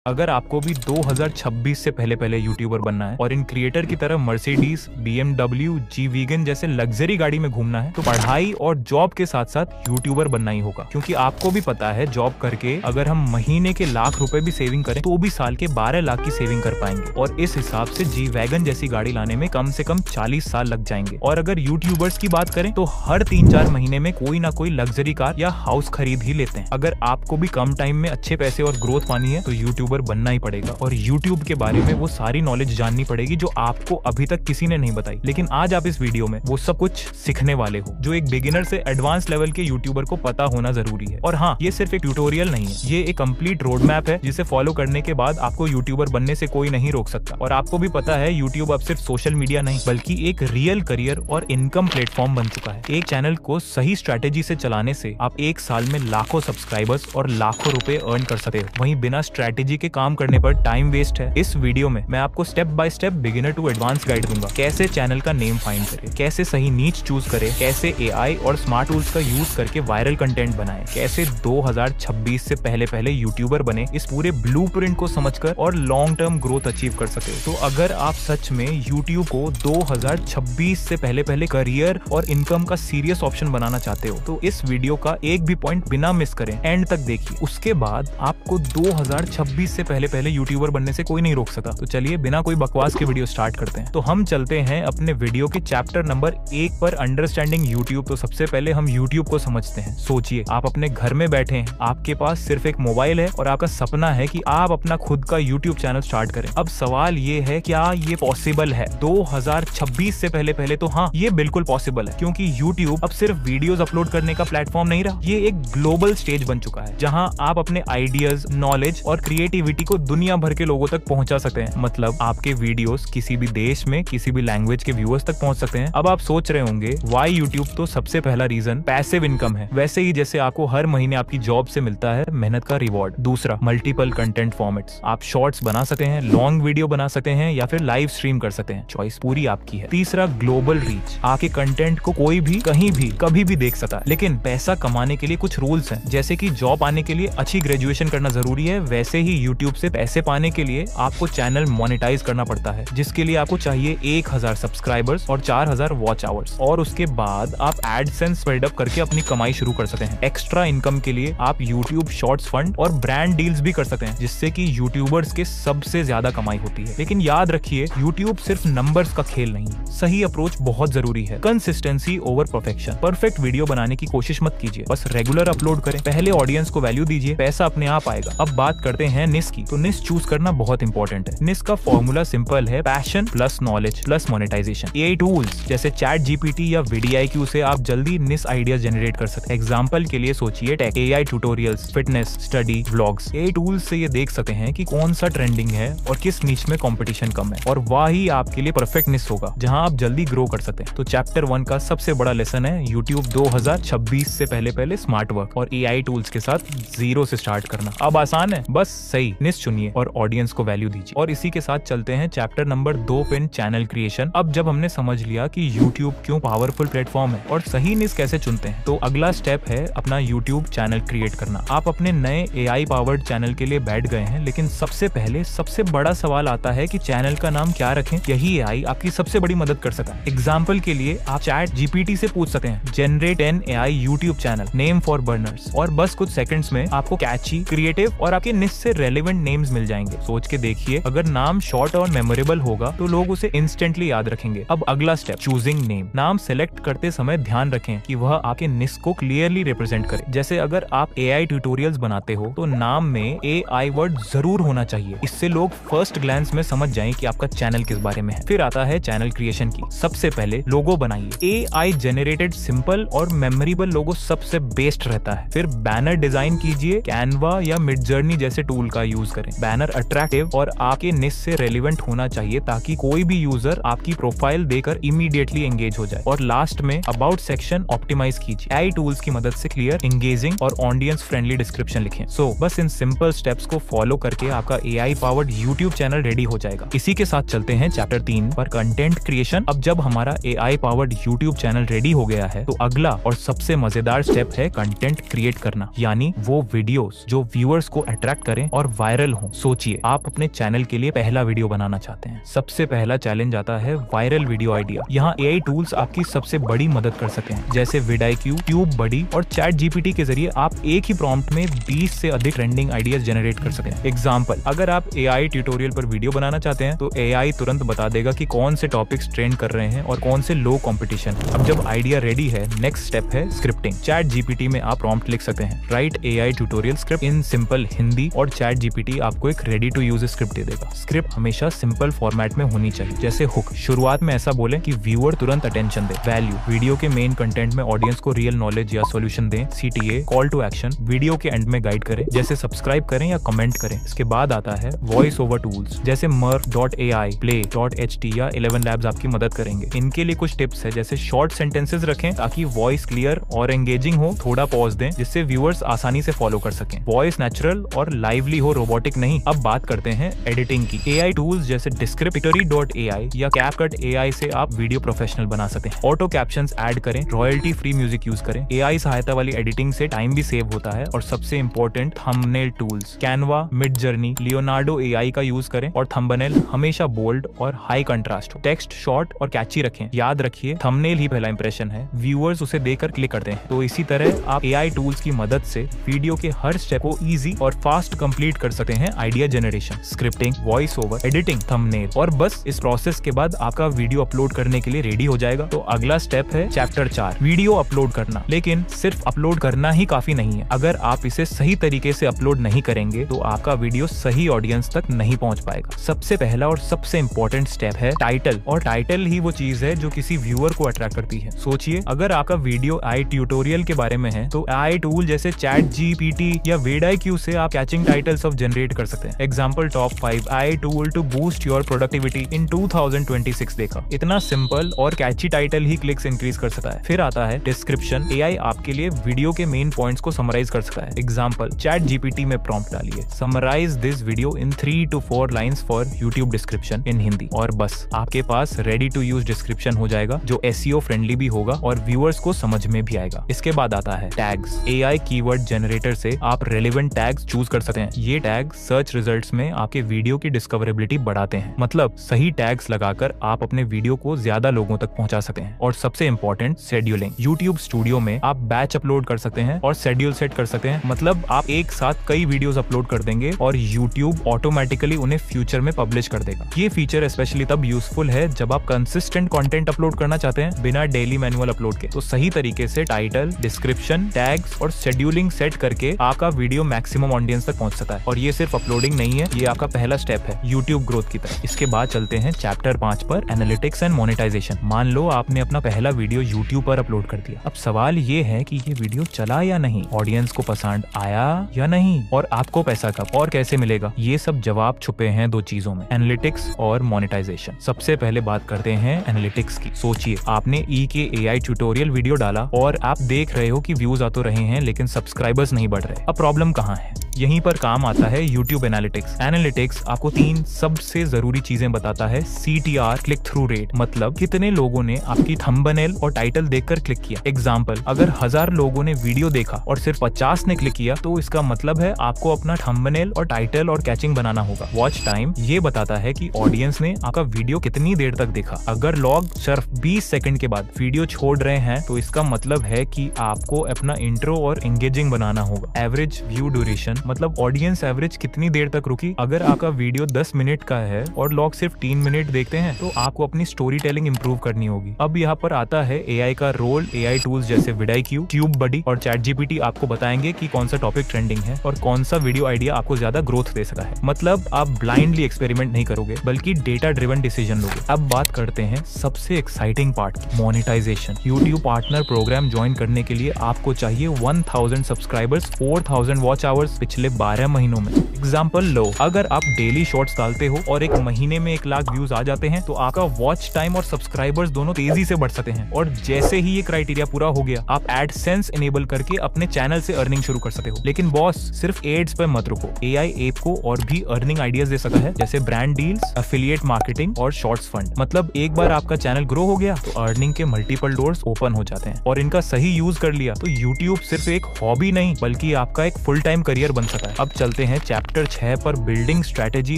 अगर आपको भी 2026 से पहले पहले यूट्यूबर बनना है और इन क्रिएटर की तरह मर्सिडीज, BMW, जी वीगन जैसे लग्जरी गाड़ी में घूमना है तो पढ़ाई और जॉब के साथ साथ यूट्यूबर बनना ही होगा। क्योंकि आपको भी पता है जॉब करके अगर हम महीने के लाख रुपए भी सेविंग करें तो भी साल के 12 लाख की सेविंग कर पाएंगे और इस हिसाब से जी वैगन जैसी गाड़ी लाने में कम से कम 40 साल लग जाएंगे। और अगर यूट्यूबर्स की बात करें तो हर 3-4 महीने में कोई ना कोई लग्जरी कार या हाउस खरीद ही लेते हैं। अगर आपको भी कम टाइम में अच्छे पैसे और ग्रोथ पानी है तो यूट्यूबर बनना ही पड़ेगा और यूट्यूब के बारे में वो सारी नॉलेज जाननी पड़ेगी जो आपको अभी तक किसी ने नहीं बताई। लेकिन आज आप इस वीडियो में वो सब कुछ सीखने वाले हो जो एक बिगिनर से एडवांस लेवल के यूट्यूबर को पता होना जरूरी है। और हाँ, ये सिर्फ एक ट्यूटोरियल नहीं है, ये एक कंप्लीट रोड मैप है जिसे फॉलो करने के बाद आपको यूट्यूबर बनने से कोई नहीं रोक सकता। और आपको भी पता है यूट्यूब अब सिर्फ सोशल मीडिया नहीं बल्कि एक रियल करियर और इनकम प्लेटफॉर्म बन चुका है। एक चैनल को सही स्ट्रेटेजी से चलाने से आप एक साल में लाखों सब्सक्राइबर्स और लाखों रुपए अर्न कर सकते हो। वहीं बिना स्ट्रेटेजी के काम करने पर टाइम वेस्ट है। इस वीडियो में मैं आपको step by step beginner to advance guide दूंगा। कैसे चैनल का नेम फाइंड करें, कैसे सही नीच चूज करें, कैसे एआई और स्मार्ट टूल्स का यूज करके वायरल कंटेंट बनाएं, कैसे 2026 से पहले पहले यूट्यूबर बने, इस पूरे ब्लूप्रिंट को समझकर और लॉन्ग टर्म ग्रोथ अचीव कर सके। तो अगर आप सच में यूट्यूब को 2026 से पहले पहले करियर और इनकम का सीरियस ऑप्शन बनाना चाहते हो तो इस वीडियो का एक भी पॉइंट बिना मिस करें एंड तक देखिए। उसके बाद आपको 2026 से पहले पहले यूट्यूबर बनने से कोई नहीं रोक सका। तो चलिए बिना कोई बकवास के वीडियो स्टार्ट करते हैं। तो हम चलते हैं अपने वीडियो के चैप्टर नंबर 1 पर, अंडरस्टैंडिंग यूट्यूब। तो सबसे पहले हम यूट्यूब को समझते हैं। सोचिए आप अपने घर में बैठे हैं, आपके पास सिर्फ एक मोबाइल है और आपका सपना है कि आप अपना खुद का यूट्यूब चैनल स्टार्ट करें। अब सवाल ये है क्या ये पॉसिबल है 2026 से पहले पहले? तो हाँ, ये बिल्कुल पॉसिबल है क्योंकि यूट्यूब अब सिर्फ वीडियोस अपलोड करने का प्लेटफॉर्म नहीं रहा, ये एक ग्लोबल स्टेज बन चुका है जहां आप अपने आइडियाज, नॉलेज और क्रिएटिविटी को दुनिया भर के लोगों तक पहुंचा सकते हैं। मतलब आपके वीडियोस किसी भी देश में किसी भी लैंग्वेज के व्यूअर्स तक पहुंच सकते हैं। अब आप सोच रहे होंगे व्हाई यूट्यूब? तो सबसे पहला रीजन पैसिव इनकम है, वैसे ही जैसे आपको हर महीने आपकी जॉब से मिलता है मेहनत का रिवॉर्ड। दूसरा, मल्टीपल कंटेंट फॉर्मेट्स, आप शॉर्ट्स बना सकते हैं, लॉन्ग वीडियो बना सकते हैं या फिर लाइव स्ट्रीम कर सकते हैं, चॉइस पूरी आपकी है। तीसरा, ग्लोबल रीच, आपके कंटेंट को कोई भी कहीं भी कभी भी देख सकता है। लेकिन पैसा कमाने के लिए कुछ रूल्स हैं, जैसे कि जॉब आने के लिए अच्छी ग्रेजुएशन करना जरूरी है, वैसे ही यूट्यूब से पैसे पाने के लिए आपको चैनल मोनेटाइज करना पड़ता है जिसके लिए आपको चाहिए 1000 सब्सक्राइबर्स और 4000 वॉच आवर्स। और उसके बाद आप एडसेंस बिल्डअप करके अपनी कमाई शुरू कर सकते हैं। एक्स्ट्रा इनकम के लिए आप यूट्यूब शॉर्ट्स फंड और ब्रांड डील्स भी कर सकते हैं जिससे कि यूट्यूबर्स के सबसे ज्यादा कमाई होती है। लेकिन याद रखिए यूट्यूब सिर्फ नंबर्स का खेल नहीं है, सही अप्रोच बहुत जरूरी है। Consistency over perfection, perfect video बनाने की कोशिश मत कीजिए, बस रेगुलर अपलोड करें, पहले ऑडियंस को वैल्यू दीजिए, पैसा अपने आप आएगा। अब बात करते हैं निश की। तो निश चूज करना बहुत इंपॉर्टेंट है। निश का फॉर्मूला सिंपल है, passion plus knowledge plus monetization. AI tools जैसे चैट जीपीटी या वीडीआईक्यू से आप जल्दी निश आइडियाज जनरेट कर सकते हैं। एग्जांपल के लिए सोचिए tech, AI tutorials, fitness, study, vlogs. AI tools से ये देख सकते हैं कि कौन सा ट्रेंडिंग है और किस नीच में कंपटीशन कम है और वही आपके लिए परफेक्ट निश होगा जहां आप जल्दी ग्रो कर सकते हैं। तो चैप्टर 1 का सबसे बड़ा लेसन है यूट्यूब 2026 से पहले पहले स्मार्ट वर्क और एआई टूल्स के साथ 0 से स्टार्ट करना। अब आसान है, बस सही निश चुनिए और ऑडियंस को वैल्यू दीजिए। और इसी के साथ चलते हैं चैप्टर नंबर 2 पे, चैनल क्रिएशन। अब जब हमने समझ लिया कि यूट्यूब क्यों पावरफुल प्लेटफॉर्म है और सही निश कैसे चुनते हैं, तो अगला स्टेप है अपना यूट्यूब चैनल क्रिएट करना। आप अपने नए एआई पावर्ड चैनल के लिए बैठ गए हैं, लेकिन सबसे पहले सबसे बड़ा सवाल आता है कि चैनल का नाम क्या रखें। यही एआई आपकी सबसे बड़ी मदद कर सकता है। एग्जाम्पल के लिए आप चैट जीपीटी से पूछ सकते हैं generate an AI YouTube channel name for burners और बस कुछ सेकंड्स में आपको कैची, क्रिएटिव और आपके निश से रेलेवेंट नेम्स मिल जाएंगे। सोच के देखिए, अगर नाम शॉर्ट और मेमोरेबल होगा तो लोग उसे इंस्टेंटली याद रखेंगे। अब अगला स्टेप, चूजिंग नेम। नाम सेलेक्ट करते समय ध्यान रखें कि वह आपके निश को क्लियरली रिप्रेजेंट करे। जैसे अगर आप एआई ट्यूटोरियल्स बनाते हो तो नाम में एआई वर्ड जरूर होना चाहिए, इससे लोग फर्स्ट ग्लैंस में समझ जाएं कि आपका चैनल किस बारे में है। फिर आता है चैनल क्रिएशन की। सबसे पहले लोगो बनाइए। एआई जनरेटेड सिंपल और मेमोरेबल लोगो सबसे बेस्ट रहता है। फिर बैनर डिजाइन कीजिए, कैनवा या मिडजर्नी जैसे टूल का यूज करें। बैनर अट्रैक्टिव और आपके निश से रेलेवेंट होना चाहिए ताकि कोई भी यूजर आपकी प्रोफाइल देकर इमीडिएटली एंगेज हो जाए। और लास्ट में अबाउट सेक्शन ऑप्टिमाइज कीजिए। एआई टूल्स की मदद से क्लियर, एंगेजिंग और ऑडियंस फ्रेंडली डिस्क्रिप्शन लिखें। बस इन सिंपल स्टेप्स को फॉलो करके आपका AI powered YouTube channel ready हो जाएगा। इसी के साथ चलते हैं चैप्टर 3 पर, कंटेंट क्रिएशन। अब जब हमारा AI powered YouTube channel ready हो गया है तो अगला और सबसे मजेदार स्टेप है कंटेंट क्रिएट करना, यानी वो वीडियोस जो व्यूअर्स को अट्रैक्ट करें और वायरल हो। सोचिए, आप अपने चैनल के लिए पहला वीडियो बनाना चाहते हैं। सबसे पहला चैलेंज आता है वायरल वीडियो आइडिया। यहाँ AI टूल्स आपकी सबसे बड़ी मदद कर सकते हैं, जैसे vidIQ, TubeBuddy और ChatGPT के जरिए आप एक ही प्रॉम्प्ट में 20 से अधिक ट्रेंडिंग आइडियाज जनरेट कर सकते हैं। एग्जाम्पल, अगर आप AI ट्यूटोरियल पर वीडियो बनाना चाहते हैं तो AI तुरंत बता देगा कि कौन से टॉपिक्स ट्रेंड कर रहे हैं और कौन से लो कंपटीशन है। अब जब आइडिया रेडी है, नेक्स्ट स्टेप है स्क्रिप्टिंग। ChatGPT में आप प्रॉम्प्ट लिख सकते हैं, right AI tutorial script in simple Hindi, और ChatGPT आपको एक रेडी टू यूज स्क्रिप्ट दे देगा। स्क्रिप्ट हमेशा सिंपल फॉर्मेट में होनी चाहिए, जैसे हुक। शुरुआत में ऐसा बोले कि व्यूअर तुरंत अटेंशन दे। वैल्यू, वीडियो के मेन कंटेंट में ऑडियंस को रियल नॉलेज या सॉल्यूशन दें। CTA, call to action, video के एंड में गाइड करें, जैसे सब्सक्राइब करें या कमेंट करें। इसके बाद आता है वॉइस ओवर टूल्स, जैसे Murf.ai, Play.ht या 11 Labs आपकी मदद करेंगे। इनके लिए कुछ टिप्स है, जैसे शॉर्ट सेंटेंसेस रखें ताकि वॉइस क्लियर और एंगेजिंग हो, थोड़ा पॉज दें जिससे व्यूअर्स आसानी से फॉलो कर सकें। वॉइस नेचुरल और लाइवली हो, रोबोटिक नहीं। अब बात करते हैं एडिटिंग की। AI टूल्स जैसे Descriptory.ai या CapCut AI से आप वीडियो प्रोफेशनल बना सकते हैं। ऑटो कैप्शंस ऐड करें, रॉयल्टी फ्री म्यूजिक यूज करें। AI सहायता वाली एडिटिंग से टाइम भी सेव होता है। और सबसे important, thumbnail tools, Canva, Midjourney, Leonardo AI का यूज करें और थंबनेल हमेशा बोल्ड और हाई कंट्रास्ट हो। टेक्स्ट शॉर्ट और कैची रखें। याद रखिए, थंबनेल ही पहला इंप्रेशन है, व्यूअर्स उसे देखकर क्लिक करते हैं। तो इसी तरह आप AI टूल्स की मदद से वीडियो के हर स्टेप को इजी और फास्ट कंप्लीट कर सकते हैं। Idea generation, scripting, voice over, editing, thumbnail, और बस इस प्रोसेस के बाद आपका वीडियो अपलोड करने के लिए रेडी हो जाएगा। तो अगला स्टेप है चैप्टर 4, वीडियो अपलोड करना। लेकिन सिर्फ अपलोड करना ही काफी नहीं है। अगर आप इसे सही तरीके से अपलोड नहीं करेंगे तो आपका वीडियो सही ऑडियंस तक नहीं पहुंच पाएगा। सबसे पहला और सबसे इंपॉर्टेंट स्टेप है टाइटल, और टाइटल ही वो चीज है जो किसी व्यूअर को अट्रैक्ट करती है। सोचिए, अगर आपका वीडियो AI ट्यूटोरियल के बारे में है तो AI टूल जैसे ChatGPT या vidIQ से आप कैचिंग टाइटल्स ऑफ जनरेट कर सकते हैं। Example, top 5 AI tool to boost your productivity in 2026 देखा। इतना सिंपल और कैची टाइटल ही क्लिक्स इंक्रीज कर सकता है। फिर आता है डिस्क्रिप्शन। AI आपके लिए वीडियो के मेन पॉइंट्स को समराइज कर सकता है। एग्जांपल, ChatGPT में प्रॉम्प्ट डालिए, summarize this video in 3 to 4 lines for YouTube description in Hindi, और बस आपके पास रेडी टू यूज डिस्क्रिप्शन हो जाएगा, जो SEO फ्रेंडली भी होगा और व्यूअर्स को समझ में भी आएगा। इसके बाद आता है टैग्स। AI कीवर्ड जनरेटर से आप रेलेवेंट टैग्स चूज कर सकते हैं। ये टैग सर्च रिजल्ट्स में आपके वीडियो की डिस्कवरेबिलिटी बढ़ाते हैं। मतलब सही टैग्स लगाकर आप अपने वीडियो को ज्यादा लोगों तक पहुंचा सकते हैं। और सबसे इंपॉर्टेंट, शेड्यूलिंग। YouTube स्टूडियो में आप बैच अपलोड कर सकते हैं और शेड्यूल सेट कर सकते हैं। मतलब आप एक साथ कई वीडियोस अपलोड कर देंगे और YouTube ऑटोमेटिकली उन्हें फ्यूचर में पब्लिश कर देगा। ये फीचर स्पेशली तब यूजफुल है जब आप कंसिस्टेंट कंटेंट अपलोड करना चाहते हैं बिना डेली मैनुअल अपलोड के। तो सही तरीके से टाइटल, डिस्क्रिप्शन, टैग्स और शेड्यूलिंग सेट करके आपका वीडियो मैक्सिमम ऑडियंस तक पहुंच सकता है। और ये सिर्फ अपलोडिंग नहीं है, ये आपका पहला स्टेप है YouTube ग्रोथ की तरफ। इसके बाद चलते हैं चैप्टर 5 पर, एनालिटिक्स एंड मोनेटाइजेशन। मान लो आपने अपना पहला वीडियो YouTube पर अपलोड कर दिया। अब सवाल ये है कि ये वीडियो चला या नहीं, ऑडियंस को पसंद आया या नहीं, और आपको पैसा कब और कैसे मिलेगा। ये सब जवाब छुपे हैं 2 चीजों में, एनालिटिक्स और मोनेटाइजेशन। सबसे पहले बात करते हैं एनालिटिक्स की। सोचिए, आपने के AI ट्यूटोरियल वीडियो डाला और आप देख रहे हो कि व्यूज आ तो रहे हैं लेकिन सब्सक्राइबर्स नहीं बढ़ रहे। अब प्रॉब्लम कहाँ है? यहीं पर काम आता है YouTube एनालिटिक्स। एनालिटिक्स आपको 3 सबसे जरूरी चीजें बताता है। CTR, क्लिक थ्रू रेट, मतलब कितने लोगों ने आपकी थंबनेल और टाइटल देखकर क्लिक किया। एग्जाम्पल, अगर 1000 लोगों ने वीडियो देखा और सिर्फ 50 ने क्लिक किया तो इसका मतलब है आपको अपना थंबनेल और टाइटल और कैचिंग बनाना होगा। वॉच टाइम ये बताता है कि ऑडियंस ने आपका वीडियो कितनी देर तक देखा। अगर लोग सिर्फ 20 सेकंड के बाद वीडियो छोड़ रहे हैं तो इसका मतलब है कि आपको अपना इंट्रो और एंगेजिंग बनाना होगा। एवरेज व्यू ड्यूरेशन, मतलब ऑडियंस एवरेज कितनी देर तक रुकी। अगर आपका वीडियो 10 मिनट का है और लोग सिर्फ 3 मिनट देखते हैं तो आपको अपनी स्टोरी टेलिंग इंप्रूव करनी होगी। अब यहाँ पर आता है AI का रोल। AI टूल्स जैसे vidIQ, TubeBuddy और ChatGPT आपको बताएंगे कि कौन सा टॉपिक ट्रेंडिंग है और कौन सा वीडियो आइडिया आपको ज्यादा ग्रोथ दे सकता है। मतलब आप ब्लाइंडली एक्सपेरिमेंट नहीं करोगे बल्कि डेटा ड्रिवन डिसीजन लोगे। अब बात करते हैं सबसे exciting part, monetization. YouTube partner program join करने के लिए आपको चाहिए 1000 सब्सक्राइबर्स, 4000 वॉच आवर्स पिछले 12 महीनों में। एग्जाम्पल लो, अगर आप डेली शॉर्ट्स डालते हो और एक महीने में 1 लाख व्यूज आ जाते हैं तो आपका वॉच टाइम और सब्सक्राइबर्स दोनों तेजी से बढ़ सकते हैं। और जैसे ही ये क्राइटेरिया पूरा हो गया, आप एडसेंस इनेबल करके अपने चैनल से अर्निंग शुरू कर सकते हो। लेकिन बॉस, सिर्फ एड्स पे मत रुको। AI ऐप को और भी अर्निंग आइडियाज दे सकता है, जैसे ब्रांड डील्स, एफिलिएट मार्केटिंग और शॉर्ट्स फंड। मतलब एक बार आपका चैनल ग्रो हो गया तो अर्निंग के मल्टीपल डोर्स ओपन हो जाते हैं। और इनका सही यूज कर लिया तो YouTube सिर्फ एक हॉबी नहीं बल्कि आपका एक फुल टाइम करियर बन सका है। अब चलते हैं चैप्टर 6 पर, बिल्डिंग स्ट्रेटेजी।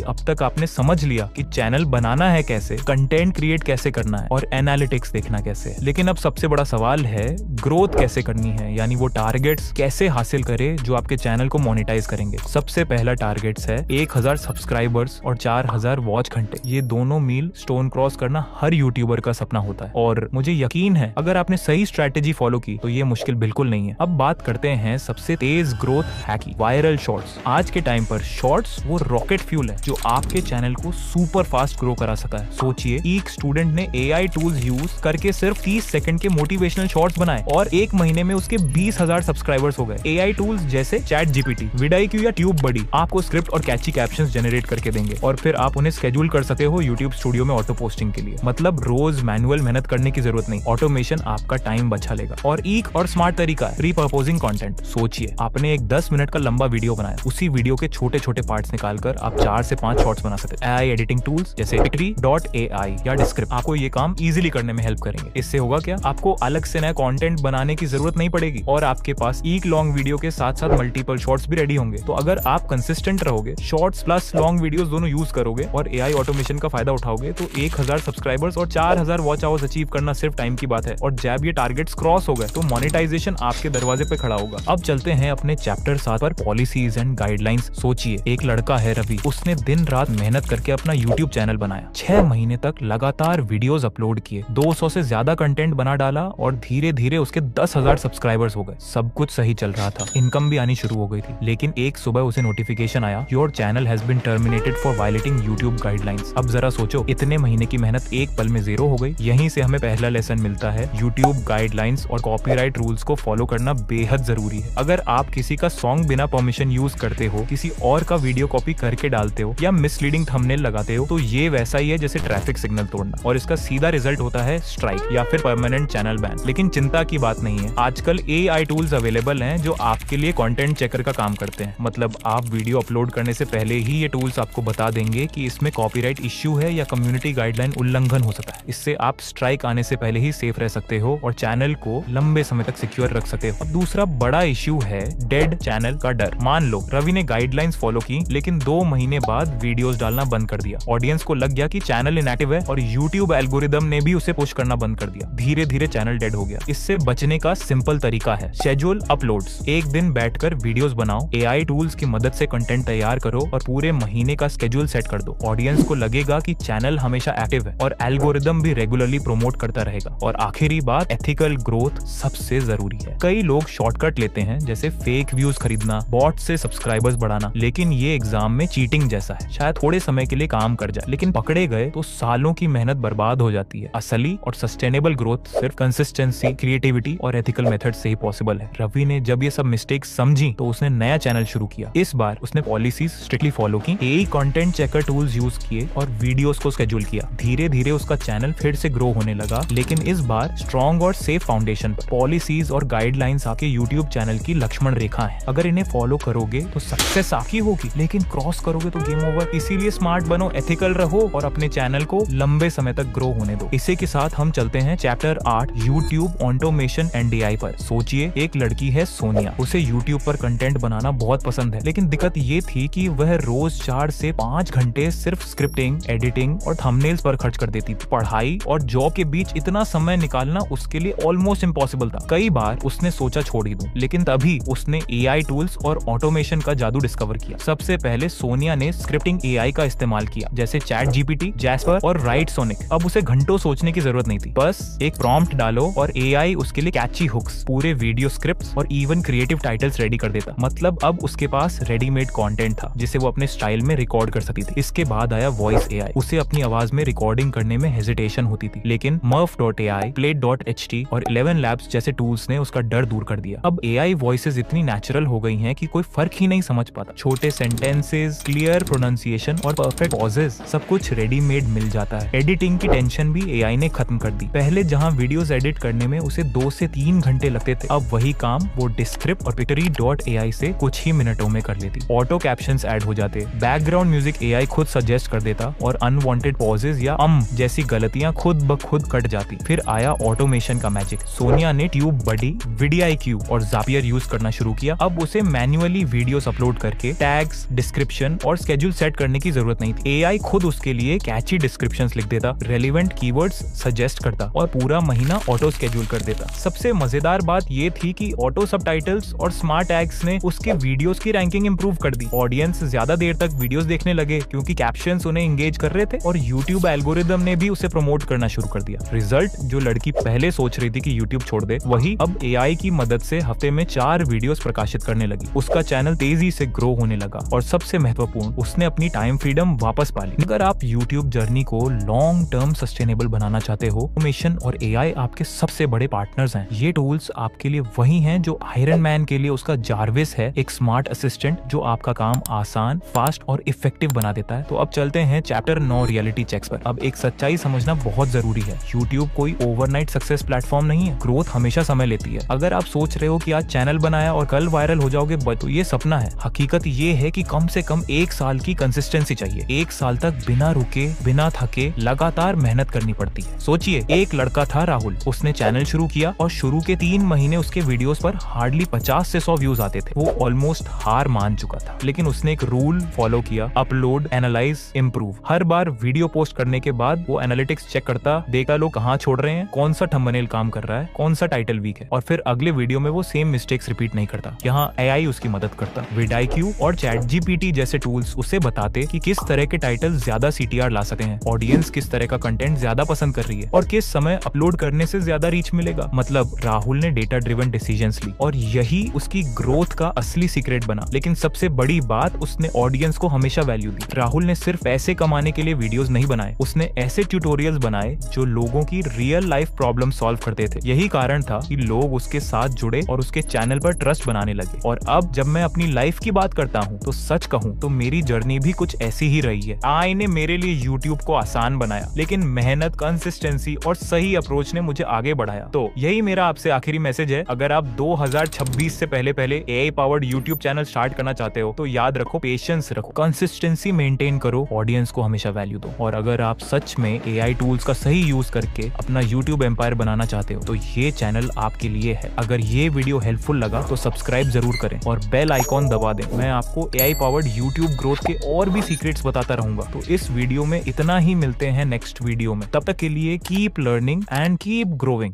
अब तक आपने समझ लिया कि चैनल बनाना है कैसे, कंटेंट क्रिएट कैसे करना है और एनालिटिक्स देखना कैसे है। लेकिन अब सबसे बड़ा सवाल है ग्रोथ कैसे करनी है, यानी वो टारगेट्स कैसे हासिल करे जो आपके चैनल को मोनेटाइज करेंगे। सबसे पहला टारगेट्स है 1000 सब्सक्राइबर्स और 4000 वॉच घंटे। ये दोनों मील स्टोन क्रॉस करना हर यूट्यूबर का सपना होता है और मुझे यकीन है अगर आपने सही स्ट्रेटेजी फॉलो की तो ये मुश्किल बिल्कुल नहीं है। अब बात करते हैं सबसे तेज ग्रोथ हैक की, वायरल शॉर्ट्स। आज के टाइम पर शॉर्ट्स वो रॉकेट फ्यूल है जो आपके चैनल को सुपर फास्ट ग्रो करा सका है। सोचिए, एक स्टूडेंट ने AI टूल्स यूज करके सिर्फ 30 सेकंड के मोटिवेशनल शॉर्ट्स बनाए और एक महीने में उसके 20,000 सब्सक्राइबर्स हो गए। AI टूल्स जैसे ChatGPT, vidIQ या TubeBuddy आपको स्क्रिप्ट और कैची कैप्शंस जनरेट करके देंगे और फिर आप उन्हें शेड्यूल कर सकते हो YouTube स्टूडियो में ऑटो पोस्टिंग के लिए। मतलब रोज मैनुअल मेहनत करने की जरूरत नहीं, ऑटोमेशन आपका टाइम बचा लेगा। और एक और स्मार्ट तरीका है रिपर्पोजिंग कंटेंट। सोचिए, आपने एक 10 मिनट का लंबा वीडियो बनाया, उसी वीडियो के छोटे छोटे पार्ट्स निकालकर आप 4 से 5 शॉर्ट्स बना सकते हैं। AI एडिटिंग टूल्स जैसे Pictory.ai या Descript आपको ये काम इजीली करने में हेल्प करेंगे। इससे होगा क्या, आपको अलग से नया कंटेंट बनाने की जरूरत नहीं पड़ेगी और आपके पास एक लॉन्ग वीडियो के साथ साथ मल्टीपल शॉर्ट्स भी रेडी होंगे। तो अगर आप कंसिस्टेंट रहोगे, शॉर्ट्स प्लस लॉन्ग वीडियोस दोनों यूज करोगे और AI ऑटोमेशन का फायदा उठाओगे तो 1000 सब्सक्राइबर्स और 4000 वॉच आवर्स अचीव करना सिर्फ टाइम की बात है। और जब ये टारगेट्स क्रॉस हो गए तो मोनेटाइजेशन आपके दरवाजे पे खड़ा होगा। अब चलते हैं अपने चैप्टर 7 पर, पॉलिसीज एंड गाइडलाइंस। सोचिए, एक लड़का है रवि, उसने दिन रात मेहनत करके अपना यूट्यूब चैनल बनाया। 6 महीने तक लगातार वीडियोस अपलोड किए, 200 से ज्यादा कंटेंट बना डाला और धीरे धीरे उसके 10,000 सब्सक्राइबर्स हो गए। सब कुछ सही चल रहा था, इनकम भी आनी शुरू हो गई थी। लेकिन एक सुबह उसे नोटिफिकेशन आया, your channel has been terminated for violating YouTube guidelines. अब जरा सोचो, इतने महीने की मेहनत एक पल में जीरो हो गई। यहीं से हमें पहला लेसन मिलता है, यूट्यूब गाइडलाइंस और कॉपीराइट रूल्स को फॉलो करना बेहद जरूरी है। अगर आप किसी का सॉन्ग बिना परमिशन यूज करते हो, किसी और का वीडियो कॉपी करके डालते हो या मिसलीडिंग थंबनेल लगाते हो तो ये वैसा ही है जैसे ट्रैफिक सिग्नल तोड़ना, और इसका सीधा रिजल्ट होता है स्ट्राइक या फिर परमानेंट चैनल बैन। लेकिन चिंता की बात नहीं है, आजकल AI टूल्स अवेलेबल हैं जो आपके लिए कंटेंट चेकर का काम करते हैं। मतलब आप वीडियो अपलोड करने से पहले ही ये टूल्स आपको बता देंगे कि इसमें कॉपीराइट इश्यू है या कम्युनिटी गाइडलाइन उल्लंघन हो सकता है। इससे आप स्ट्राइक आने से पहले ही सेफ रह सकते हो और चैनल को लंबे समय तक सिक्योर रख सकते हो। अब दूसरा बड़ा इश्यू है डेड चैनल का डर। मान लो रवि ने गाइडलाइंस फॉलो की लेकिन 2 महीने बाद वीडियोस डालना बंद कर दिया। ऑडियंस को लग गया कि चैनल इनएक्टिव है और यूट्यूब एल्गोरिदम ने भी उसे पुश करना बंद कर दिया। धीरे धीरे चैनल डेड हो गया। इससे बचने का सिंपल तरीका है शेड्यूल अपलोड्स। एक दिन बैठकर वीडियोस बनाओ, AI टूल्स की मदद से कंटेंट तैयार करो और पूरे महीने का शेड्यूल सेट कर दो। ऑडियंस को लगेगा कि चैनल हमेशा एक्टिव है और एल्गोरिदम भी रेगुलरली प्रमोट करता रहेगा। और आखिरी बात, एथिकल ग्रोथ सबसे जरूरी है। कई लोग शॉर्टकट लेते हैं जैसे फेक व्यूज खरीदना, बॉट से सब्सक्राइबर्स बढ़ाना, लेकिन ये एग्जाम में चीटिंग जैसा है। शायद थोड़े समय के लिए काम कर जाए लेकिन पकड़े गए तो सालों की मेहनत बर्बाद हो जाती है। असली और सस्टेनेबल ग्रोथ सिर्फ कंसिस्टेंसी, क्रिएटिविटी और एथिकल मेथड से ही पॉसिबल है। रवि ने जब ये सब मिस्टेक्स समझी तो उसने नया चैनल शुरू किया। इस बार उसने पॉलिसीज स्ट्रिक्टली फॉलो की, AI content checker tools use किए और वीडियोस को शेड्यूल किया। धीरे धीरे उसका चैनल फिर से ग्रो होने लगा, लेकिन इस बार स्ट्रॉन्ग और सेफ फाउंडेशन पर। पॉलिसीज और गाइडलाइंस आपके यूट्यूब चैनल की लक्ष्मण रेखा है। अगर इन्हें फॉलो करोगे तो सक्सेस आपकी होगी, लेकिन क्रॉस करोगे तो गेम ओवर। इसीलिए स्मार्ट बनो, एथिकल रहो और अपने चैनल को लंबे समय तक ग्रो होने दो। इसी के साथ हम चलते हैं chapter 8, YouTube automation and AI पर। सोचिए, एक लड़की है सोनिया, उसे यूट्यूब पर कंटेंट बनाना बहुत पसंद है, लेकिन दिक्कत ये थी कि वह रोज 4 से 5 घंटे सिर्फ स्क्रिप्टिंग, एडिटिंग और थंबनेल्स पर खर्च कर देती थी। पढ़ाई और जॉब के बीच इतना समय निकालना उसके लिए ऑलमोस्ट इम्पॉसिबल था। कई बार उसने सोचा छोड़ ही दूं, लेकिन तभी उसने AI टूल्स और ऑटोमेशन का जादू डिस्कवर किया। सबसे पहले सोनिया ने स्क्रिप्टिंग AI का इस्तेमाल किया, जैसे ChatGPT, Jasper और WriteSonic। अब उसे घंटों सोचने की जरूरत नहीं थी, बस एक प्रॉम्प्ट डालो और AI उसके लिए कैची हुक्स, पूरे वीडियो स्क्रिप्ट्स और इवन क्रिएटिव टाइटल्स रेडी कर देता। मतलब अब उसके पास रेडीमेड कंटेंट था जिसे वो अपने स्टाइल में रिकॉर्ड कर सकती थी। इसके बाद आया वॉइस AI। उसे अपनी आवाज में रिकॉर्डिंग करने में हेजिटेशन होती थी, लेकिन Murf.ai, Plate.ht और 11 Labs जैसे टूल्स ने उसका डर दूर कर दिया। अब AI वॉइसेस इतनी नेचुरल हो गई हैं कि कोई फर्क ही नहीं समझ पाता। छोटे सेंटेंसेस, क्लियर प्रोनाउंसिएशन और परफेक्ट पॉजेस, सब कुछ रेडीमेड मिल जाता है। एडिटिंग की टेंशन भी AI ने खत्म कर दी। पहले जहां वीडियोस एडिट करने में उसे 2 से 3 घंटे लगते थे, अब वही काम वो Descript और Pictory.ai से कुछ ही मिनटों में कर लेती। ऑटो कैप्शंस ऐड हो जाते, बैकग्राउंड म्यूजिक AI खुद सजेस्ट कर देता और अनवांटेड पॉजेस या जैसी गलतियां खुद ब खुद कट जाती। फिर आया ऑटोमेशन का मैजिक। सोनिया ने TubeBuddy, vidIQ और Zapier यूज करना शुरू किया। अब उसे मैन्युअली मैन्युअली वीडियोस अपलोड करके टैग्स, डिस्क्रिप्शन और स्केड्यूल सेट करने की जरूरत नहीं थी। एआई खुद उसके लिए कैची डिस्क्रिप्शंस लिख देता, रेलेवेंट कीवर्ड्स सजेस्ट करता और पूरा महीना ऑटो स्केड्यूल कर देता। सबसे मजेदार बात ये थी कि ऑटो सबटाइटल्स और स्मार्ट टैग्स ने उसके वीडियोस की रैंकिंग इंप्रूव कर दी। ऑडियंस ज्यादा देर तक वीडियोस देखने लगे क्योंकि कैप्शंस उन्हें एंगेज कर रहे थे और यूट्यूब एल्गोरिदम ने भी उसे प्रमोट करना शुरू कर दिया। रिजल्ट, जो लड़की पहले सोच रही थी कि यूट्यूब छोड़ दे, वही अब एआई की मदद से हफ्ते में 4 वीडियोस प्रकाशित करने लगी। उसका चैनल तेजी से ग्रो होने लगा और सबसे महत्वपूर्ण, उसने अपनी टाइम फ्रीडम वापस पा ली। अगर आप यूट्यूब जर्नी को लॉन्ग टर्म सस्टेनेबल बनाना चाहते हो, ऑटोमेशन और एआई आपके सबसे बड़े पार्टनर्स हैं। ये टूल्स आपके लिए वही हैं जो आयरन मैन के लिए उसका जार्विस है, एक स्मार्ट असिस्टेंट जो आपका काम आसान, फास्ट और इफेक्टिव बना देता है। तो अब चलते हैं चैप्टर 9 रियलिटी चेक्स पर। अब एक सच्चाई समझना बहुत जरूरी है। यूट्यूब कोई ओवरनाइट सक्सेस प्लेटफॉर्म नहीं है। ग्रोथ हमेशा समय लेती है। अगर आप सोच रहे हो कि आज चैनल बनाया और कल वायरल हो जाओगे, तो ये सपना है। हकीकत ये है कि कम से कम 1 साल की कंसिस्टेंसी चाहिए। 1 साल तक बिना रुके, बिना थके लगातार मेहनत करनी पड़ती है। सोचिए, एक लड़का था राहुल, उसने चैनल शुरू किया और शुरू के 3 महीने उसके वीडियोस पर हार्डली 50 से 100 व्यूज आते थे। वो ऑलमोस्ट हार मान चुका था, लेकिन उसने एक रूल फॉलो किया, अपलोड, एनालाइज, इम्प्रूव। हर बार वीडियो पोस्ट करने के बाद वो एनालिटिक्स चेक करता, देखा लोग कहाँ छोड़ रहे हैं, कौन सा थंबनेल काम कर रहा है, कौन सा टाइटल वीक है, और फिर अगले वीडियो में वो सेम मिस्टेक्स रिपीट नहीं करता। यहाँ एआई उसकी मदद करता। विडाईक्यू और चैटजीपीटी जैसे टूल्स उसे बताते कि किस तरह के टाइटल ज्यादा सीटीआर ला सकते हैं, ऑडियंस किस तरह का कंटेंट ज्यादा पसंद कर रही है और किस समय अपलोड करने से ज्यादा रीच मिलेगा। मतलब राहुल ने डेटा ड्रिवन डिसीजंस ली और यही उसकी ग्रोथ का असली सीक्रेट बना। लेकिन सबसे बड़ी बात, उसने ऑडियंस को हमेशा वैल्यू दी। राहुल ने सिर्फ पैसे कमाने के लिए वीडियोस नहीं बनाए, उसने ऐसे ट्यूटोरियल्स बनाए जो लोगों की रियल लाइफ प्रॉब्लम सॉल्व करते थे। यही कारण था कि लोग उसके साथ जुड़े और उसके चैनल पर ट्रस्ट बनाने लगे। और अब जब मैं अपनी लाइफ की बात करता हूँ तो सच कहूँ तो मेरी जर्नी भी कुछ ऐसी ही रही है। एआई ने मेरे लिए यूट्यूब को आसान बनाया, लेकिन मेहनत, कंसिस्टेंसी और सही अप्रोच ने मुझे आगे बढ़ाया। तो यही मेरा आपसे आखिरी मैसेज है। अगर आप 2026 से पहले AI powered YouTube channel start करना चाहते हो तो याद रखो, पेशेंस रखो, कंसिस्टेंसी मेंटेन करो, ऑडियंस को हमेशा वैल्यू दो। और अगर आप सच में एआई टूल्स का सही यूज करके अपना यूट्यूब एम्पायर बनाना चाहते हो तो ये चैनल आपके लिए है। अगर ये वीडियो हेल्पफुल लगा तो सब्सक्राइब जरूर करें और बेल आइकॉन दबा दें। मैं आपको एआई पावर्ड यूट्यूब ग्रोथ के और भी सीक्रेट्स बताता रहूंगा। तो इस वीडियो में इतना ही, मिलते हैं नेक्स्ट वीडियो में। तब तक के लिए keep learning and keep growing.